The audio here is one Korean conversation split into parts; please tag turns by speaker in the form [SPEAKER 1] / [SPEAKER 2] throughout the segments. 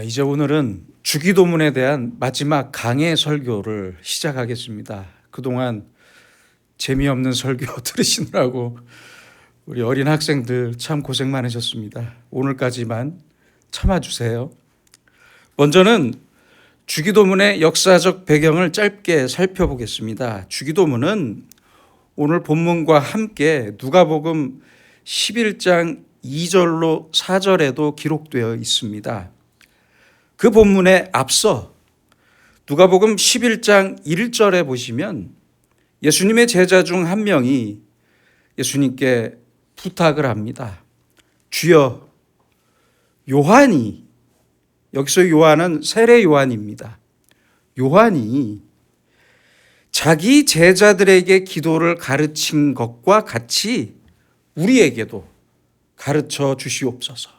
[SPEAKER 1] 이제 오늘은 주기도문에 대한 마지막 강해 설교를 시작하겠습니다. 그동안 재미없는 설교 들으시느라고 우리 어린 학생들 참 고생 많으셨습니다. 오늘까지만 참아주세요. 먼저는 주기도문의 역사적 배경을 짧게 살펴보겠습니다. 주기도문은 오늘 본문과 함께 누가복음 11장 2절로 4절에도 기록되어 있습니다. 그 본문에 앞서 누가복음 11장 1절에 보시면 예수님의 제자 중 한 명이 예수님께 부탁을 합니다. 주여, 요한이, 여기서 요한은 세례 요한입니다. 요한이 자기 제자들에게 기도를 가르친 것과 같이 우리에게도 가르쳐 주시옵소서.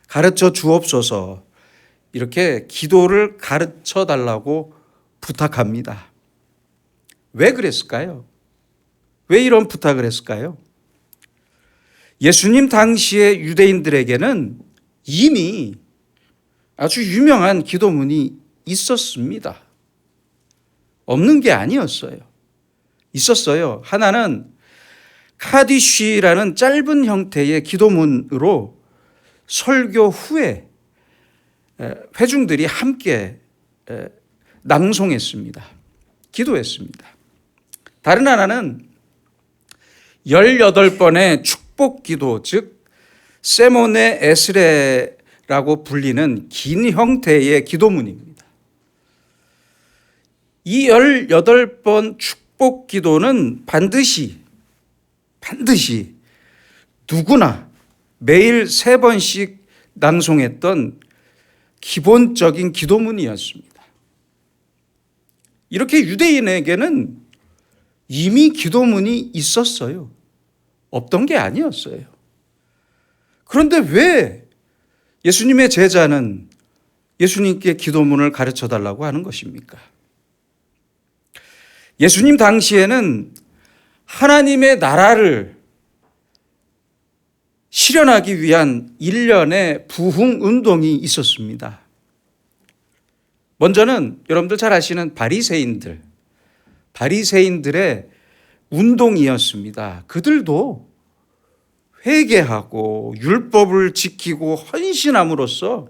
[SPEAKER 1] 가르쳐 주옵소서. 이렇게 기도를 가르쳐 달라고 부탁합니다. 왜 그랬을까요? 왜 이런 부탁을 했을까요? 예수님 당시의 유대인들에게는 이미 아주 유명한 기도문이 있었습니다. 없는 게 아니었어요. 있었어요. 하나는 카디쉬라는 짧은 형태의 기도문으로 설교 후에 회중들이 함께 낭송했습니다. 기도했습니다. 다른 하나는 18번의 축복기도, 즉 세모네 에스레라고 불리는 긴 형태의 기도문입니다. 이 18번 축복기도는 반드시 누구나 매일 3번씩 낭송했던 기본적인 기도문이었습니다. 이렇게 유대인에게는 이미 기도문이 있었어요. 없던 게 아니었어요. 그런데 왜 예수님의 제자는 예수님께 기도문을 가르쳐 달라고 하는 것입니까? 예수님 당시에는 하나님의 나라를 실현하기 위한 일련의 부흥 운동이 있었습니다. 먼저는 여러분들 잘 아시는 바리새인들의 운동이었습니다. 그들도 회개하고 율법을 지키고 헌신함으로써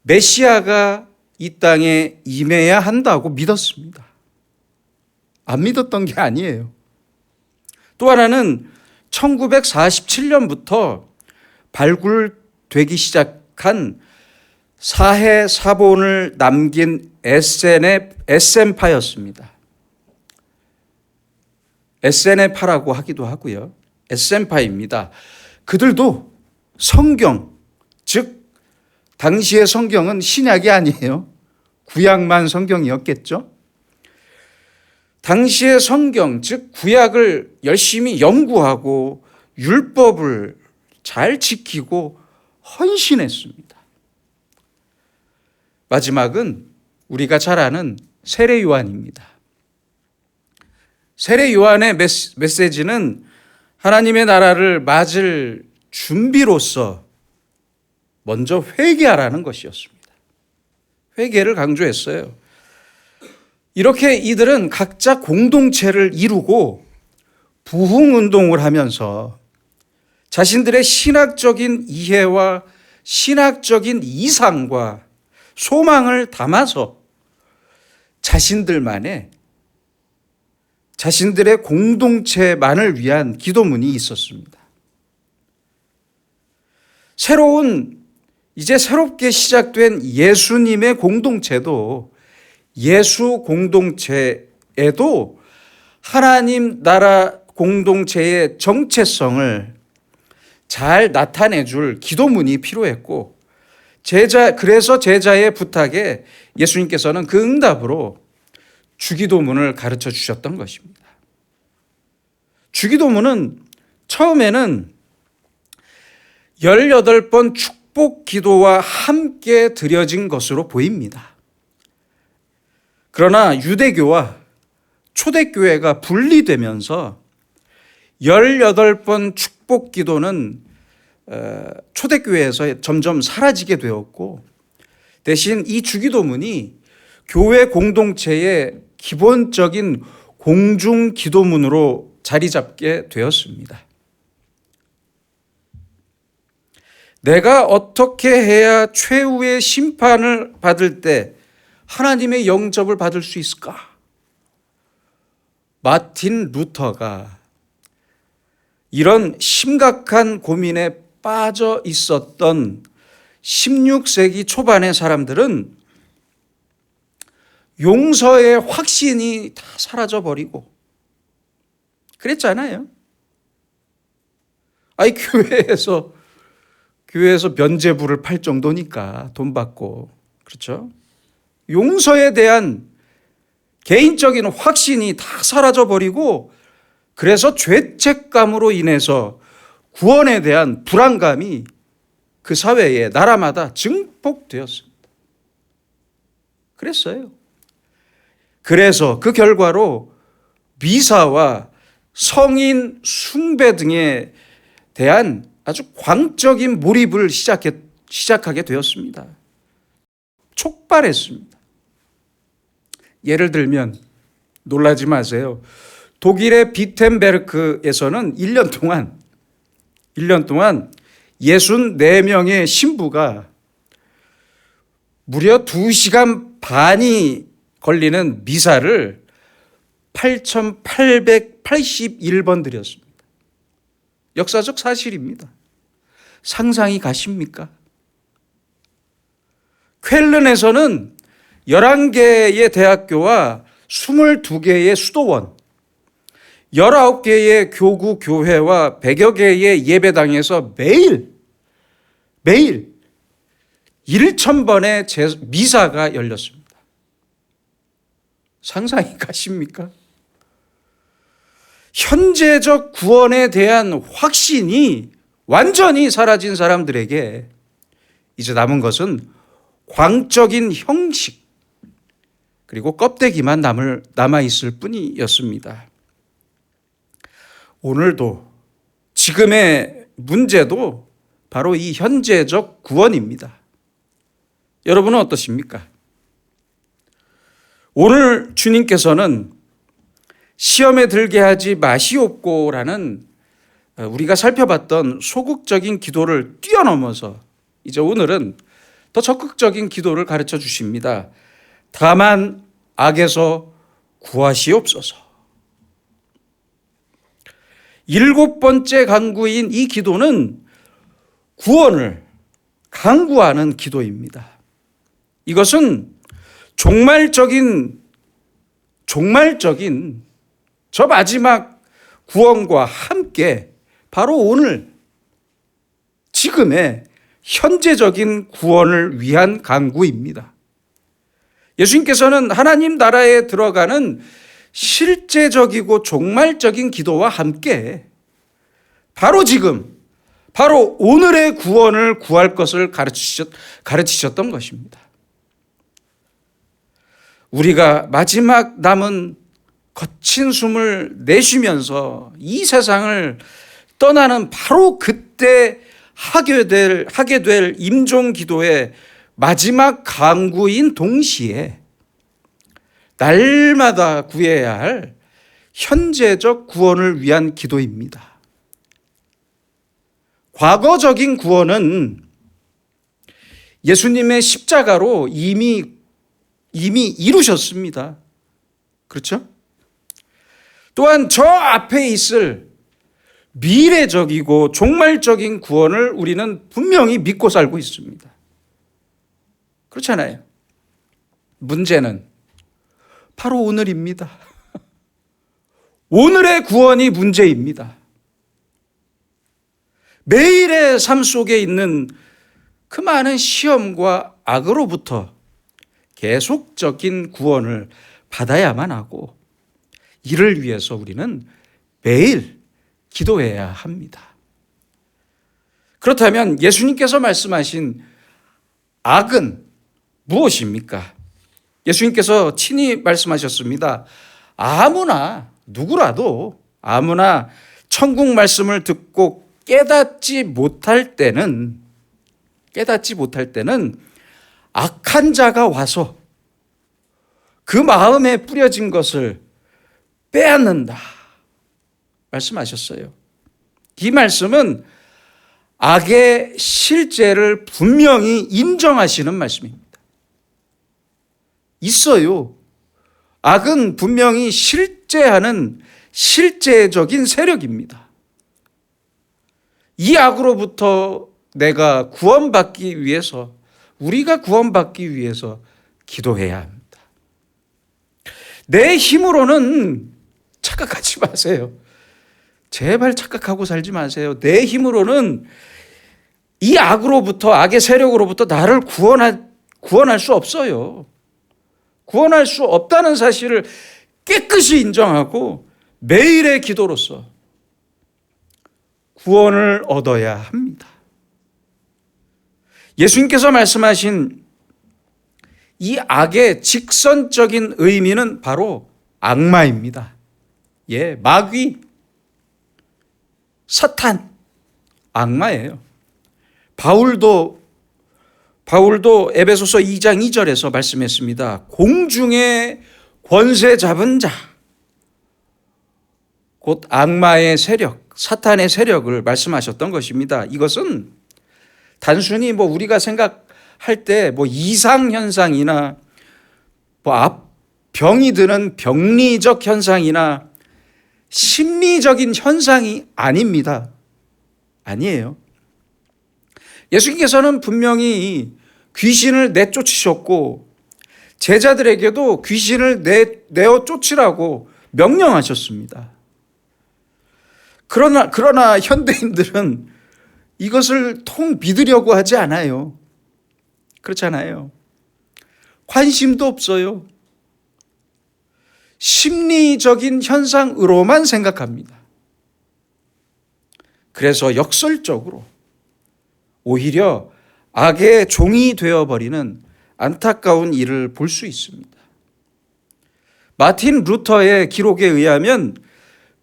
[SPEAKER 1] 메시아가 이 땅에 임해야 한다고 믿었습니다. 안 믿었던 게 아니에요. 또 하나는 1947년부터 발굴되기 시작한 사해 사본을 남긴 에센파였습니다. 에센파라고 하기도 하고요. 에센파입니다. 그들도 성경, 즉 당시의 성경은 신약이 아니에요. 구약만 성경이었겠죠. 당시의 성경, 즉 구약을 열심히 연구하고 율법을 잘 지키고 헌신했습니다. 마지막은 우리가 잘 아는 세례 요한입니다. 세례 요한의 메시지는 하나님의 나라를 맞을 준비로서 먼저 회개하라는 것이었습니다. 회개를 강조했어요. 이렇게 이들은 각자 공동체를 이루고 부흥운동을 하면서 자신들의 신학적인 이해와 신학적인 이상과 소망을 담아서 자신들의 공동체만을 위한 기도문이 있었습니다. 이제 새롭게 시작된 예수님의 공동체도 예수 공동체에도 하나님 나라 공동체의 정체성을 잘 나타내줄 기도문이 필요했고, 그래서 제자의 부탁에 예수님께서는 그 응답으로 주기도문을 가르쳐 주셨던 것입니다. 주기도문은 처음에는 18번 축복 기도와 함께 드려진 것으로 보입니다. 그러나 유대교와 초대교회가 분리되면서 18번 축복 기도는 초대교회에서 점점 사라지게 되었고, 대신 이 주기도문이 교회 공동체의 기본적인 공중 기도문으로 자리 잡게 되었습니다. 내가 어떻게 해야 최후의 심판을 받을 때 하나님의 영접을 받을 수 있을까? 마틴 루터가 이런 심각한 고민에 빠져 있었던 16세기 초반의 사람들은 용서의 확신이 다 사라져버리고 그랬잖아요. 아니, 교회에서 면죄부를 팔 정도니까 돈 받고, 그렇죠? 용서에 대한 개인적인 확신이 다 사라져버리고, 그래서 죄책감으로 인해서 구원에 대한 불안감이 그 사회에 나라마다 증폭되었습니다. 그랬어요. 그래서 그 결과로 미사와 성인 숭배 등에 대한 아주 광적인 몰입을 시작하게 되었습니다. 촉발했습니다. 예를 들면, 놀라지 마세요. 독일의 비텐베르크에서는 1년 동안 64명의 신부가 무려 2시간 반이 걸리는 미사를 8,881번 드렸습니다. 역사적 사실입니다. 상상이 가십니까? 쾰른에서는 11개의 대학교와 22개의 수도원, 19개의 교구 교회와 100여 개의 예배당에서 매일 1,000번의 미사가 열렸습니다. 상상이 가십니까? 현재적 구원에 대한 확신이 완전히 사라진 사람들에게 이제 남은 것은 광적인 형식, 그리고 껍데기만 남아있을 뿐이었습니다. 오늘도 지금의 문제도 바로 이 현재적 구원입니다. 여러분은 어떠십니까? 오늘 주님께서는 시험에 들게 하지 마시옵고라는 우리가 살펴봤던 소극적인 기도를 뛰어넘어서 이제 오늘은 더 적극적인 기도를 가르쳐 주십니다. 다만 악에서 구하시옵소서. 7번째 간구인 이 기도는 구원을 간구하는 기도입니다. 이것은 종말적인 저 마지막 구원과 함께 바로 오늘 지금의 현재적인 구원을 위한 간구입니다. 예수님께서는 하나님 나라에 들어가는 실제적이고 종말적인 기도와 함께 바로 지금, 바로 오늘의 구원을 구할 것을 가르치셨던 것입니다. 우리가 마지막 남은 거친 숨을 내쉬면서 이 세상을 떠나는 바로 그때 하게 될 임종 기도의 마지막 간구인 동시에 날마다 구해야 할 현재적 구원을 위한 기도입니다. 과거적인 구원은 예수님의 십자가로 이미 이루셨습니다. 그렇죠? 또한 저 앞에 있을 미래적이고 종말적인 구원을 우리는 분명히 믿고 살고 있습니다. 그렇잖아요. 문제는 바로 오늘입니다. 오늘의 구원이 문제입니다. 매일의 삶 속에 있는 그 많은 시험과 악으로부터 계속적인 구원을 받아야만 하고, 이를 위해서 우리는 매일 기도해야 합니다. 그렇다면 예수님께서 말씀하신 악은 무엇입니까? 예수님께서 친히 말씀하셨습니다. 누구라도 천국 말씀을 듣고 깨닫지 못할 때는 악한 자가 와서 그 마음에 뿌려진 것을 빼앗는다 말씀하셨어요. 이 말씀은 악의 실제를 분명히 인정하시는 말씀입니다. 있어요. 악은 분명히 실제하는 실제적인 세력입니다. 이 악으로부터 내가 구원받기 위해서, 우리가 구원받기 위해서 기도해야 합니다. 내 힘으로는 착각하지 마세요. 제발 착각하고 살지 마세요. 내 힘으로는 이 악으로부터, 악의 세력으로부터 나를 구원할 수 없어요. 구원할 수 없다는 사실을 깨끗이 인정하고 매일의 기도로서 구원을 얻어야 합니다. 예수님께서 말씀하신 이 악의 직선적인 의미는 바로 악마입니다. 예, 마귀, 사탄, 악마예요. 바울도 에베소서 2장 2절에서 말씀했습니다. 공중의 권세 잡은 자, 곧 악마의 세력, 사탄의 세력을 말씀하셨던 것입니다. 이것은 단순히 우리가 생각할 때 이상현상이나 병이 드는 병리적 현상이나 심리적인 현상이 아닙니다. 아니에요. 예수님께서는 분명히 귀신을 내쫓으셨고 제자들에게도 귀신을 내어 쫓으라고 명령하셨습니다. 그러나 현대인들은 이것을 통 믿으려고 하지 않아요. 그렇잖아요. 관심도 없어요. 심리적인 현상으로만 생각합니다. 그래서 역설적으로 오히려 악의 종이 되어버리는 안타까운 일을 볼 수 있습니다. 마틴 루터의 기록에 의하면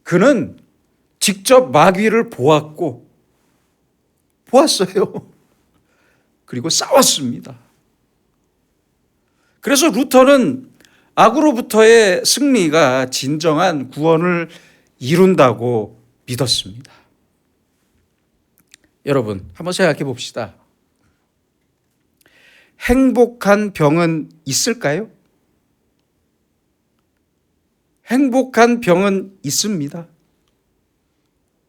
[SPEAKER 1] 그는 직접 마귀를 보았어요. 그리고 싸웠습니다. 그래서 루터는 악으로부터의 승리가 진정한 구원을 이룬다고 믿었습니다. 여러분, 한번 생각해 봅시다. 행복한 병은 있을까요? 행복한 병은 있습니다.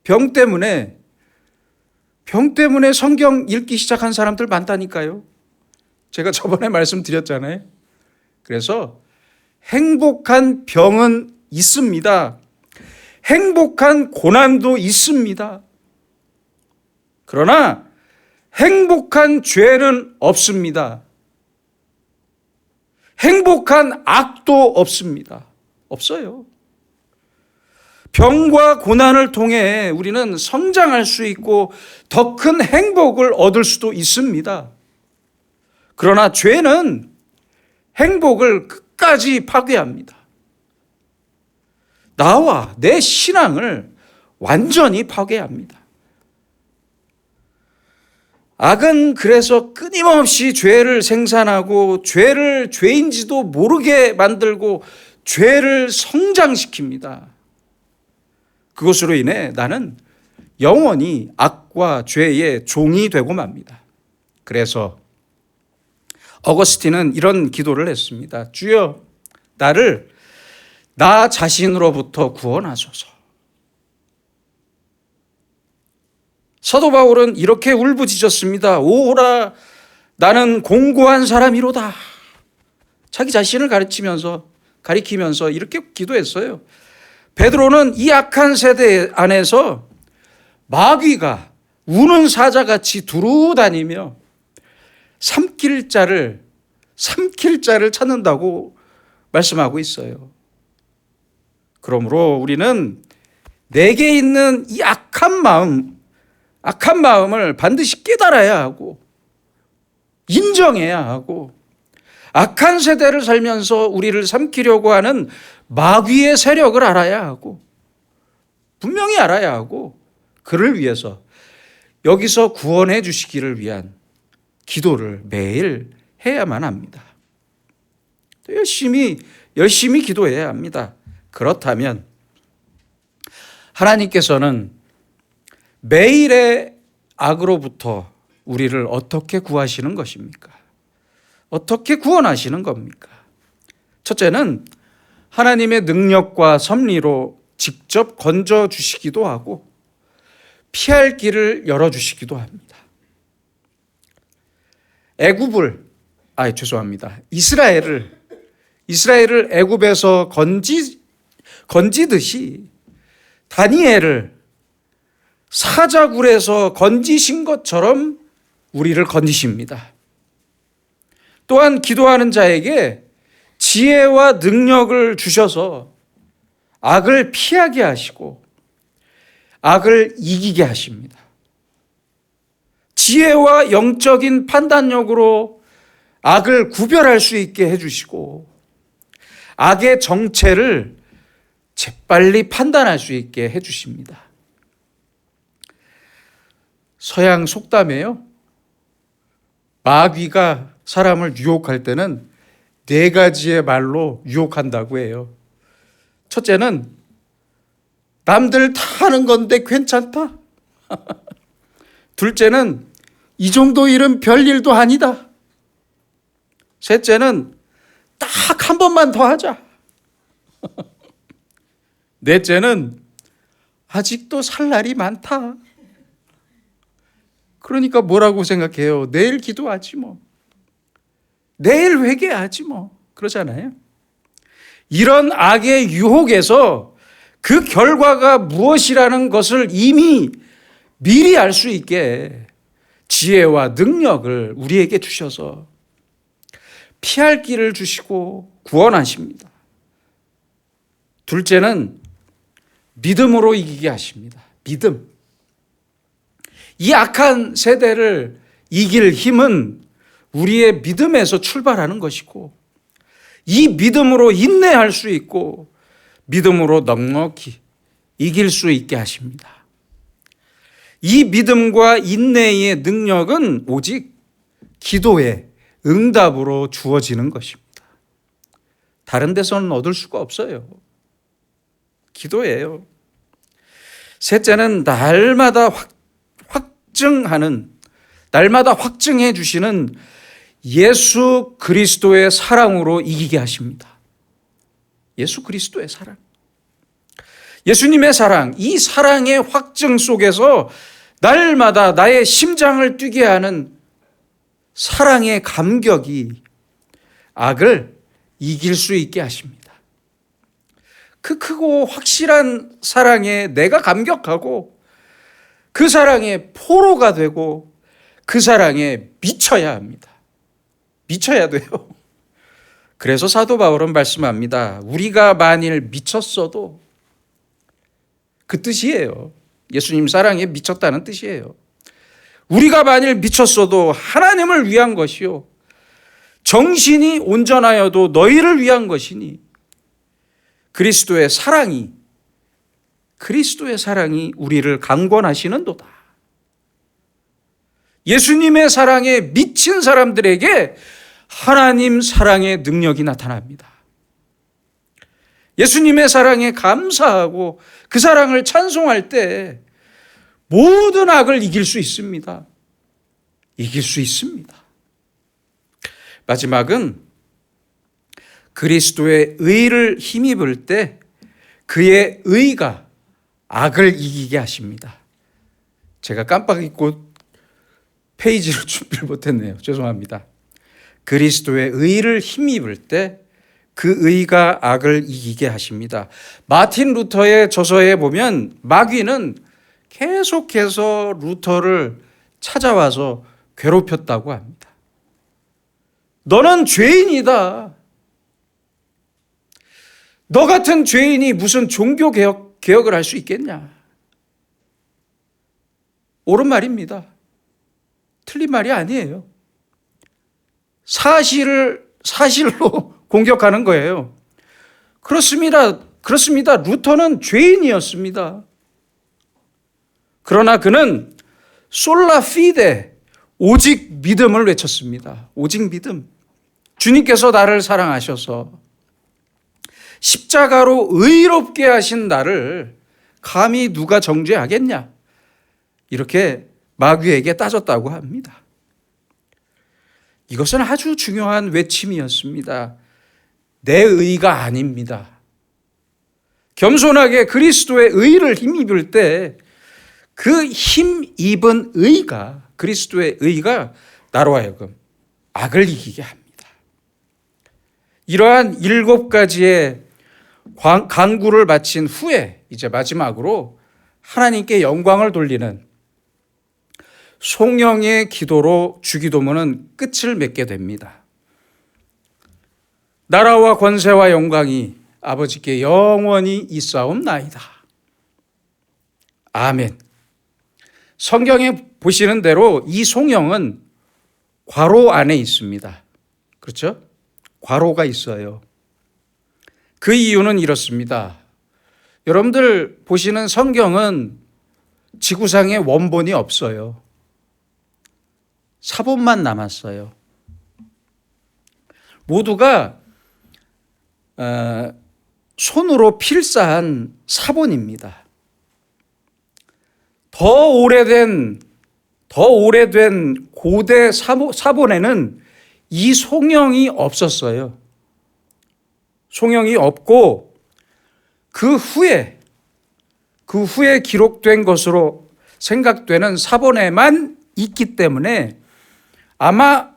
[SPEAKER 1] 병 때문에 성경 읽기 시작한 사람들 많다니까요. 제가 저번에 말씀드렸잖아요. 그래서 행복한 병은 있습니다. 행복한 고난도 있습니다. 그러나 행복한 죄는 없습니다. 행복한 악도 없습니다. 없어요. 병과 고난을 통해 우리는 성장할 수 있고 더 큰 행복을 얻을 수도 있습니다. 그러나 죄는 행복을 끝까지 파괴합니다. 나와 내 신앙을 완전히 파괴합니다. 악은 그래서 끊임없이 죄를 생산하고 죄를 죄인지도 모르게 만들고 죄를 성장시킵니다. 그것으로 인해 나는 영원히 악과 죄의 종이 되고 맙니다. 그래서 어거스틴은 이런 기도를 했습니다. 주여, 나를 나 자신으로부터 구원하소서. 사도 바울은 이렇게 울부짖었습니다. 오호라, 나는 공고한 사람이로다. 자기 자신을 가리키면서 이렇게 기도했어요. 베드로는 이 악한 세대 안에서 마귀가 우는 사자같이 두루다니며 삼킬 자를 찾는다고 말씀하고 있어요. 그러므로 우리는 내게 있는 이 악한 마음을 반드시 깨달아야 하고 인정해야 하고 악한 세대를 살면서 우리를 삼키려고 하는 마귀의 세력을 알아야 하고 분명히 알아야 하고 그를 위해서 여기서 구원해 주시기를 위한 기도를 매일 해야만 합니다. 또 열심히 기도해야 합니다. 그렇다면 하나님께서는 매일의 악으로부터 우리를 어떻게 구하시는 것입니까? 어떻게 구원하시는 겁니까? 첫째는 하나님의 능력과 섭리로 직접 건져 주시기도 하고 피할 길을 열어 주시기도 합니다. 이스라엘을 애굽에서 건지듯이 다니엘을 사자굴에서 건지신 것처럼 우리를 건지십니다. 또한 기도하는 자에게 지혜와 능력을 주셔서 악을 피하게 하시고 악을 이기게 하십니다. 지혜와 영적인 판단력으로 악을 구별할 수 있게 해주시고 악의 정체를 재빨리 판단할 수 있게 해주십니다. 서양 속담에요, 마귀가 사람을 유혹할 때는 4가지의 말로 유혹한다고 해요. 첫째는 남들 다 하는 건데 괜찮다. 둘째는 이 정도 일은 별일도 아니다. 셋째는 딱 한 번만 더 하자. 넷째는 아직도 살 날이 많다. 그러니까 뭐라고 생각해요? 내일 기도하지 뭐. 내일 회개하지 뭐. 그러잖아요. 이런 악의 유혹에서 그 결과가 무엇이라는 것을 이미 미리 알 수 있게 지혜와 능력을 우리에게 주셔서 피할 길을 주시고 구원하십니다. 둘째는 믿음으로 이기게 하십니다. 믿음. 이 악한 세대를 이길 힘은 우리의 믿음에서 출발하는 것이고 이 믿음으로 인내할 수 있고 믿음으로 넉넉히 이길 수 있게 하십니다. 이 믿음과 인내의 능력은 오직 기도의 응답으로 주어지는 것입니다. 다른 데서는 얻을 수가 없어요. 기도예요. 셋째는 날마다 확증해 주시는 예수 그리스도의 사랑으로 이기게 하십니다. 예수 그리스도의 사랑. 예수님의 사랑, 이 사랑의 확증 속에서 날마다 나의 심장을 뛰게 하는 사랑의 감격이 악을 이길 수 있게 하십니다. 그 크고 확실한 사랑에 내가 감격하고 그 사랑의 포로가 되고 그 사랑에 미쳐야 합니다. 미쳐야 돼요. 그래서 사도 바울은 말씀합니다. 우리가 만일 미쳤어도 그 뜻이에요. 예수님 사랑에 미쳤다는 뜻이에요. 우리가 만일 미쳤어도 하나님을 위한 것이요 정신이 온전하여도 너희를 위한 것이니 그리스도의 사랑이 우리를 강권하시는도다. 예수님의 사랑에 미친 사람들에게 하나님 사랑의 능력이 나타납니다. 예수님의 사랑에 감사하고 그 사랑을 찬송할 때 모든 악을 이길 수 있습니다. 이길 수 있습니다. 마지막은 그리스도의 의를 힘입을 때 그의 의가 악을 이기게 하십니다. 제가 깜빡 잊고 페이지를 준비를 못했네요. 죄송합니다. 그리스도의 의를 힘입을 때 그 의가 악을 이기게 하십니다. 마틴 루터의 저서에 보면 마귀는 계속해서 루터를 찾아와서 괴롭혔다고 합니다. 너는 죄인이다. 너 같은 죄인이 무슨 종교개혁을 할 수 있겠냐. 옳은 말입니다. 틀린 말이 아니에요. 사실로 공격하는 거예요. 그렇습니다. 루터는 죄인이었습니다. 그러나 그는 솔라 피데, 오직 믿음을 외쳤습니다. 오직 믿음. 주님께서 나를 사랑하셔서 십자가로 의롭게 하신 나를 감히 누가 정죄하겠냐? 이렇게 마귀에게 따졌다고 합니다. 이것은 아주 중요한 외침이었습니다. 내 의가 아닙니다. 겸손하게 그리스도의 의를 힘입을 때 그 힘입은 의가, 그리스도의 의가 나로 하여금 악을 이기게 합니다. 이러한 7가지의 간구를 마친 후에 이제 마지막으로 하나님께 영광을 돌리는 송영의 기도로 주기도문은 끝을 맺게 됩니다. 나라와 권세와 영광이 아버지께 영원히 있사옵나이다. 아멘. 성경에 보시는 대로 이 송영은 괄호 안에 있습니다. 그렇죠? 괄호가 있어요. 그 이유는 이렇습니다. 여러분들 보시는 성경은 지구상에 원본이 없어요. 사본만 남았어요. 모두가 손으로 필사한 사본입니다. 더 오래된 고대 사본에는 이 송영이 없었어요. 송영이 없고 그 후에 기록된 것으로 생각되는 사본에만 있기 때문에 아마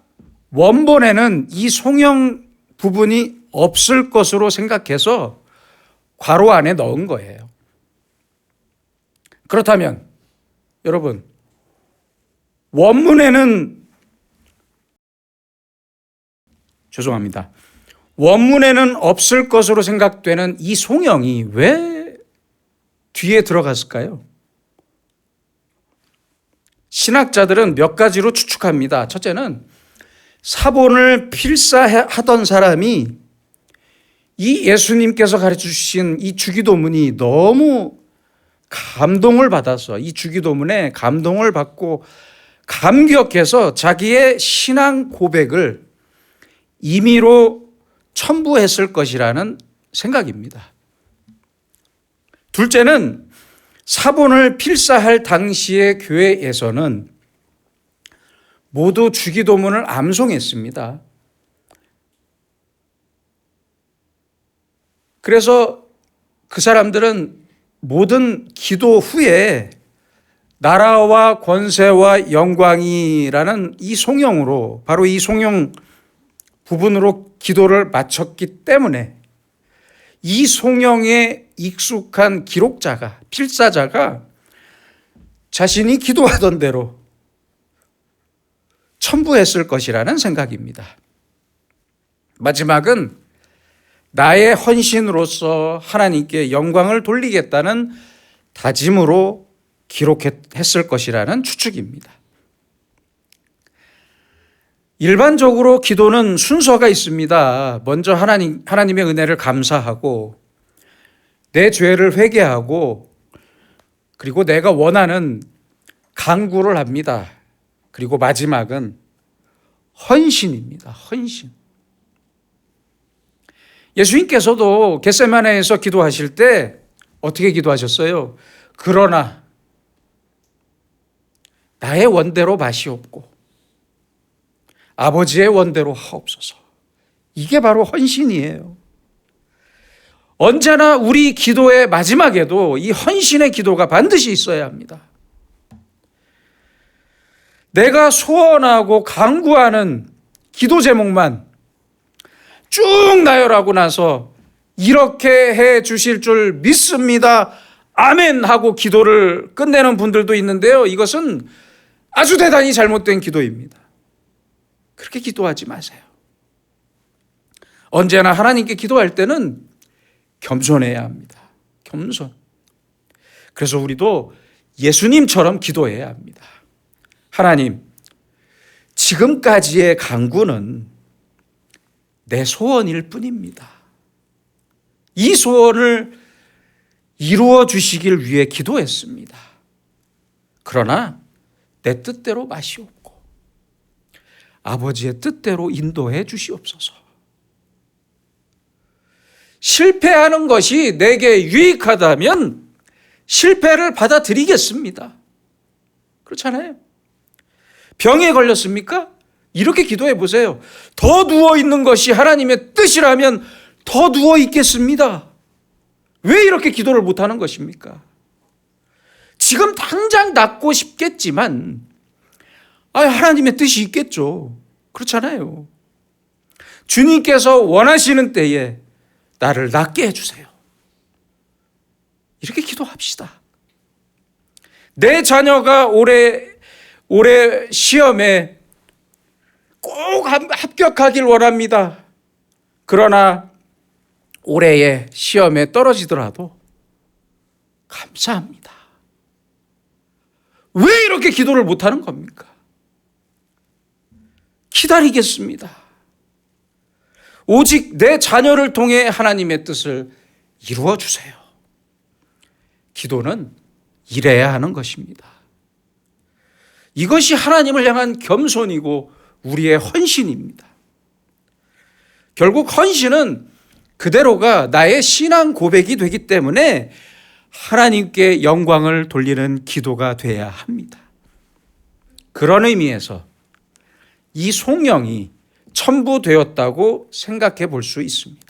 [SPEAKER 1] 원본에는 이 송영 부분이 없을 것으로 생각해서 괄호 안에 넣은 거예요. 그렇다면 여러분, 원문에는 없을 것으로 생각되는 이 송영이 왜 뒤에 들어갔을까요? 신학자들은 몇 가지로 추측합니다. 첫째는 사본을 필사하던 사람이 이 예수님께서 가르쳐 주신 이 주기도문이 너무 감동을 받아서 이 주기도문에 감동을 받고 감격해서 자기의 신앙 고백을 임의로 첨부했을 것이라는 생각입니다. 둘째는 사본을 필사할 당시의 교회에서는 모두 주기도문을 암송했습니다. 그래서 그 사람들은 모든 기도 후에 나라와 권세와 영광이라는 이 송영으로, 바로 이 송영 부분으로 기도를 마쳤기 때문에 이 송영에 익숙한 기록자가, 필사자가 자신이 기도하던 대로 첨부했을 것이라는 생각입니다. 마지막은 나의 헌신으로서 하나님께 영광을 돌리겠다는 다짐으로 기록했을 것이라는 추측입니다. 일반적으로 기도는 순서가 있습니다. 먼저 하나님의 은혜를 감사하고 내 죄를 회개하고 그리고 내가 원하는 간구를 합니다. 그리고 마지막은 헌신입니다. 헌신. 예수님께서도 겟세마네에서 기도하실 때 어떻게 기도하셨어요? 그러나 나의 원대로 마시옵고 아버지의 원대로 하옵소서. 이게 바로 헌신이에요. 언제나 우리 기도의 마지막에도 이 헌신의 기도가 반드시 있어야 합니다. 내가 소원하고 간구하는 기도 제목만 쭉 나열하고 나서 이렇게 해 주실 줄 믿습니다. 아멘 하고 기도를 끝내는 분들도 있는데요. 이것은 아주 대단히 잘못된 기도입니다. 그렇게 기도하지 마세요. 언제나 하나님께 기도할 때는 겸손해야 합니다. 겸손. 그래서 우리도 예수님처럼 기도해야 합니다. 하나님, 지금까지의 간구는 내 소원일 뿐입니다. 이 소원을 이루어 주시길 위해 기도했습니다. 그러나 내 뜻대로 마시옵고 아버지의 뜻대로 인도해 주시옵소서. 실패하는 것이 내게 유익하다면 실패를 받아들이겠습니다. 그렇잖아요. 병에 걸렸습니까? 이렇게 기도해 보세요. 더 누워 있는 것이 하나님의 뜻이라면 더 누워 있겠습니다. 왜 이렇게 기도를 못하는 것입니까? 지금 당장 낫고 싶겠지만 하나님의 뜻이 있겠죠. 그렇잖아요. 주님께서 원하시는 때에 나를 낫게 해주세요. 이렇게 기도합시다. 내 자녀가 올해 시험에 꼭 합격하길 원합니다. 그러나 올해의 시험에 떨어지더라도 감사합니다. 왜 이렇게 기도를 못하는 겁니까? 기다리겠습니다. 오직 내 자녀를 통해 하나님의 뜻을 이루어 주세요. 기도는 이래야 하는 것입니다. 이것이 하나님을 향한 겸손이고 우리의 헌신입니다. 결국 헌신은 그대로가 나의 신앙 고백이 되기 때문에 하나님께 영광을 돌리는 기도가 돼야 합니다. 그런 의미에서 이 송영이 첨부되었다고 생각해 볼 수 있습니다.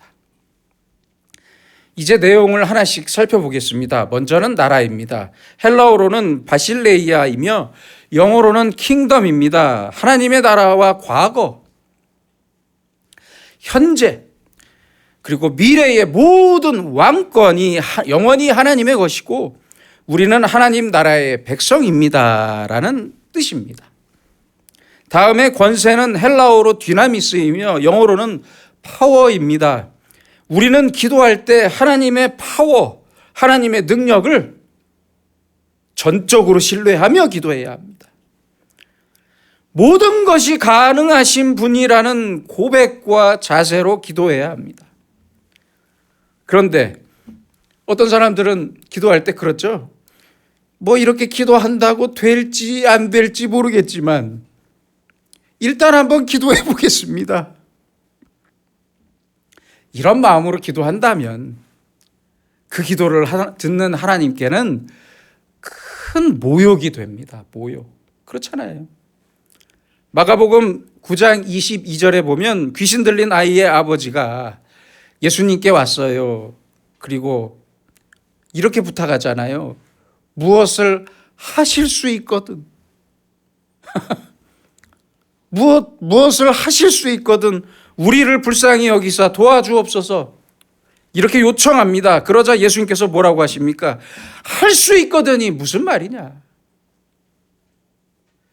[SPEAKER 1] 이제 내용을 하나씩 살펴보겠습니다. 먼저는 나라입니다. 헬라어로는 바실레이아이며 영어로는 킹덤입니다. 하나님의 나라와 과거, 현재, 그리고 미래의 모든 왕권이 영원히 하나님의 것이고 우리는 하나님 나라의 백성입니다라는 뜻입니다. 다음에 권세는 헬라어로 디나미스이며 영어로는 파워입니다. 우리는 기도할 때 하나님의 파워, 하나님의 능력을 전적으로 신뢰하며 기도해야 합니다. 모든 것이 가능하신 분이라는 고백과 자세로 기도해야 합니다. 그런데 어떤 사람들은 기도할 때 그렇죠. 이렇게 기도한다고 될지 안 될지 모르겠지만 일단 한번 기도해 보겠습니다. 이런 마음으로 기도한다면 그 기도를 듣는 하나님께는 큰 모욕이 됩니다. 모욕. 그렇잖아요. 마가복음 9장 22절에 보면 귀신 들린 아이의 아버지가 예수님께 왔어요. 그리고 이렇게 부탁하잖아요. 무엇을 하실 수 있거든. 무엇을 하실 수 있거든 우리를 불쌍히 여기사 도와주옵소서. 이렇게 요청합니다. 그러자 예수님께서 뭐라고 하십니까? 할 수 있거든이 무슨 말이냐?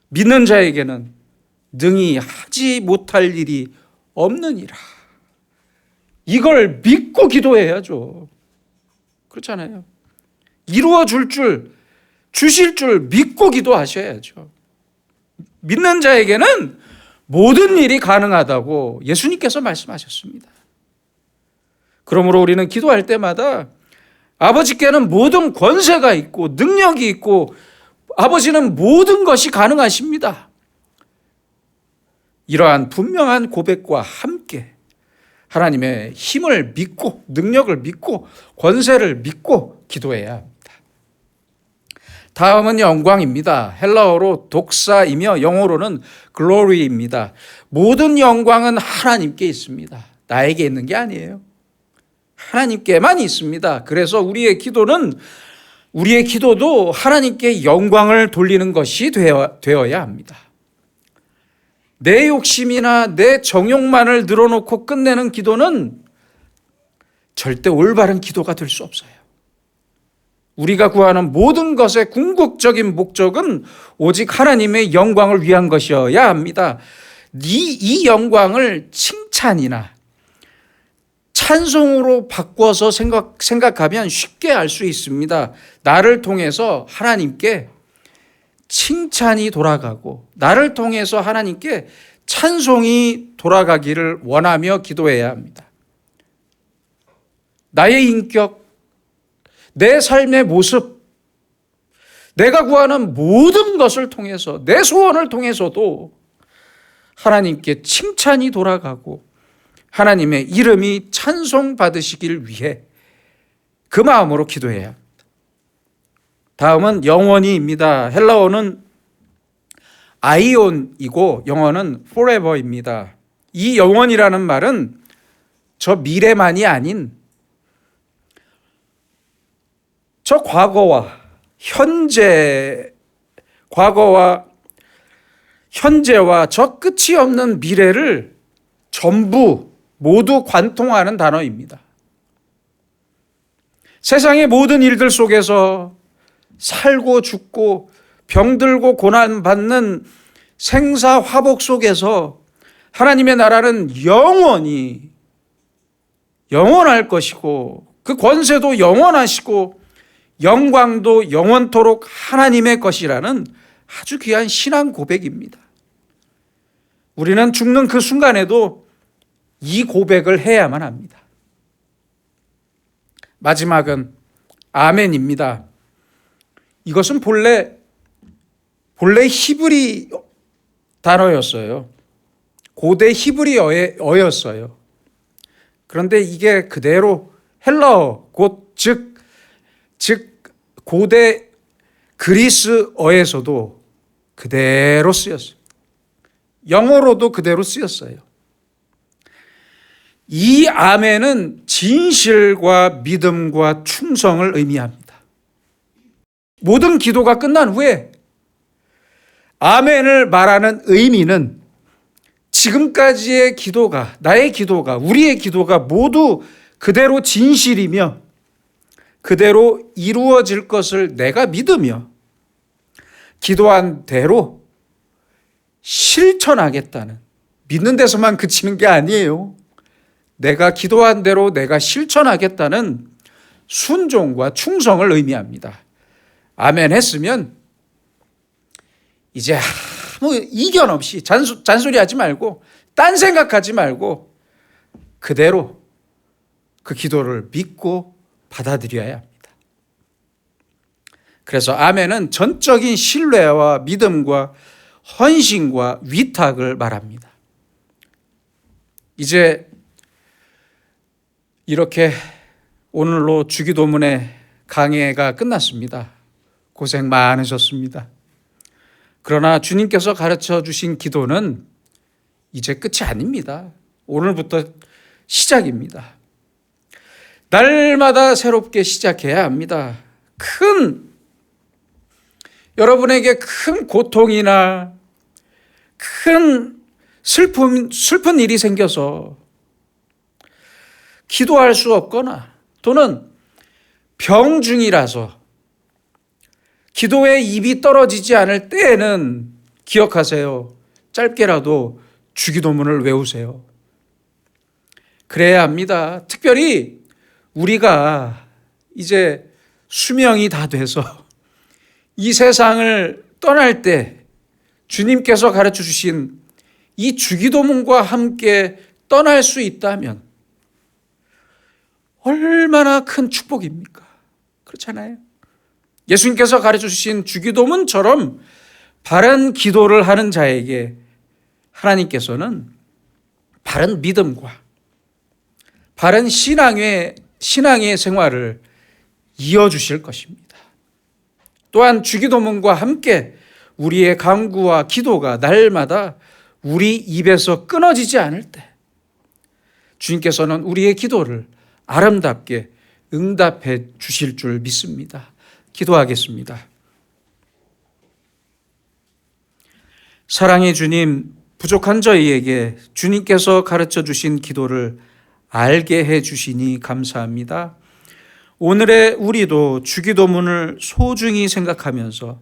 [SPEAKER 1] 믿는 자에게는 능히 하지 못할 일이 없느니라. 이걸 믿고 기도해야죠. 그렇잖아요. 이루어 주실 줄 믿고 기도하셔야죠. 믿는 자에게는 모든 일이 가능하다고 예수님께서 말씀하셨습니다. 그러므로 우리는 기도할 때마다 아버지께는 모든 권세가 있고 능력이 있고 아버지는 모든 것이 가능하십니다. 이러한 분명한 고백과 함께 하나님의 힘을 믿고 능력을 믿고 권세를 믿고 기도해야 합니다. 다음은 영광입니다. 헬라어로 독사이며 영어로는 glory입니다. 모든 영광은 하나님께 있습니다. 나에게 있는 게 아니에요. 하나님께만 있습니다. 그래서 우리의 기도도 하나님께 영광을 돌리는 것이 되어야 합니다. 내 욕심이나 내 정욕만을 늘어놓고 끝내는 기도는 절대 올바른 기도가 될 수 없어요. 우리가 구하는 모든 것의 궁극적인 목적은 오직 하나님의 영광을 위한 것이어야 합니다. 이 영광을 칭찬이나 찬송으로 바꿔서 생각하면 쉽게 알 수 있습니다. 나를 통해서 하나님께 칭찬이 돌아가고 나를 통해서 하나님께 찬송이 돌아가기를 원하며 기도해야 합니다. 나의 인격, 내 삶의 모습, 내가 구하는 모든 것을 통해서, 내 소원을 통해서도 하나님께 칭찬이 돌아가고 하나님의 이름이 찬송받으시길 위해 그 마음으로 기도해야 합니다. 다음은 영원히입니다. 헬라어는 아이온이고 영어는 forever입니다. 이 영원이라는 말은 저 미래만이 아닌 저 과거와 현재와 저 끝이 없는 미래를 전부 모두 관통하는 단어입니다. 세상의 모든 일들 속에서 살고 죽고 병들고 고난받는 생사화복 속에서 하나님의 나라는 영원히 영원할 것이고 그 권세도 영원하시고 영광도 영원토록 하나님의 것이라는 아주 귀한 신앙 고백입니다. 우리는 죽는 그 순간에도 이 고백을 해야만 합니다. 마지막은 아멘입니다. 이것은 본래 히브리 단어였어요. 고대 히브리어였어요. 그런데 이게 그대로 헬라어, 즉 고대 그리스어에서도 그대로 쓰였어요. 영어로도 그대로 쓰였어요. 이 아멘은 진실과 믿음과 충성을 의미합니다. 모든 기도가 끝난 후에 아멘을 말하는 의미는 지금까지의 기도가, 나의 기도가, 우리의 기도가 모두 그대로 진실이며 그대로 이루어질 것을 내가 믿으며 기도한 대로 실천하겠다는, 믿는 데서만 그치는 게 아니에요. 내가 기도한 대로 내가 실천하겠다는 순종과 충성을 의미합니다. 아멘 했으면 이제 아무 이견 없이 잔소리하지 말고 딴 생각하지 말고 그대로 그 기도를 믿고 받아들여야 합니다. 그래서 아멘은 전적인 신뢰와 믿음과 헌신과 위탁을 말합니다. 이제 이렇게 오늘로 주기도문의 강해가 끝났습니다. 고생 많으셨습니다. 그러나 주님께서 가르쳐 주신 기도는 이제 끝이 아닙니다. 오늘부터 시작입니다. 날마다 새롭게 시작해야 합니다. 여러분에게 큰 고통이나 큰 슬픈 일이 생겨서 기도할 수 없거나 또는 병 중이라서 기도에 입이 떨어지지 않을 때에는 기억하세요. 짧게라도 주기도문을 외우세요. 그래야 합니다. 특별히 우리가 이제 수명이 다 돼서 이 세상을 떠날 때 주님께서 가르쳐 주신 이 주기도문과 함께 떠날 수 있다면 얼마나 큰 축복입니까? 그렇잖아요. 예수님께서 가르쳐 주신 주기도문처럼 바른 기도를 하는 자에게 하나님께서는 바른 믿음과 바른 신앙의 생활을 이어주실 것입니다. 또한 주기도문과 함께 우리의 간구와 기도가 날마다 우리 입에서 끊어지지 않을 때 주님께서는 우리의 기도를 아름답게 응답해 주실 줄 믿습니다. 기도하겠습니다. 사랑의 주님, 부족한 저희에게 주님께서 가르쳐 주신 기도를 알게 해 주시니 감사합니다. 오늘의 우리도 주기도문을 소중히 생각하면서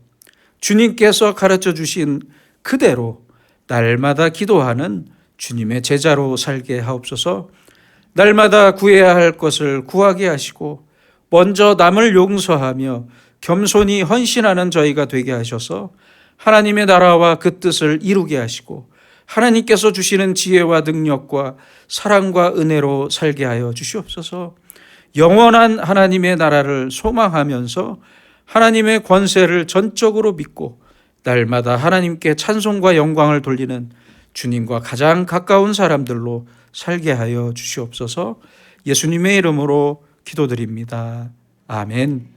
[SPEAKER 1] 주님께서 가르쳐 주신 그대로 날마다 기도하는 주님의 제자로 살게 하옵소서. 날마다 구해야 할 것을 구하게 하시고 먼저 남을 용서하며 겸손히 헌신하는 저희가 되게 하셔서 하나님의 나라와 그 뜻을 이루게 하시고 하나님께서 주시는 지혜와 능력과 사랑과 은혜로 살게 하여 주시옵소서. 영원한 하나님의 나라를 소망하면서 하나님의 권세를 전적으로 믿고 날마다 하나님께 찬송과 영광을 돌리는 주님과 가장 가까운 사람들로 살게 하여 주시옵소서. 예수님의 이름으로 기도드립니다. 아멘.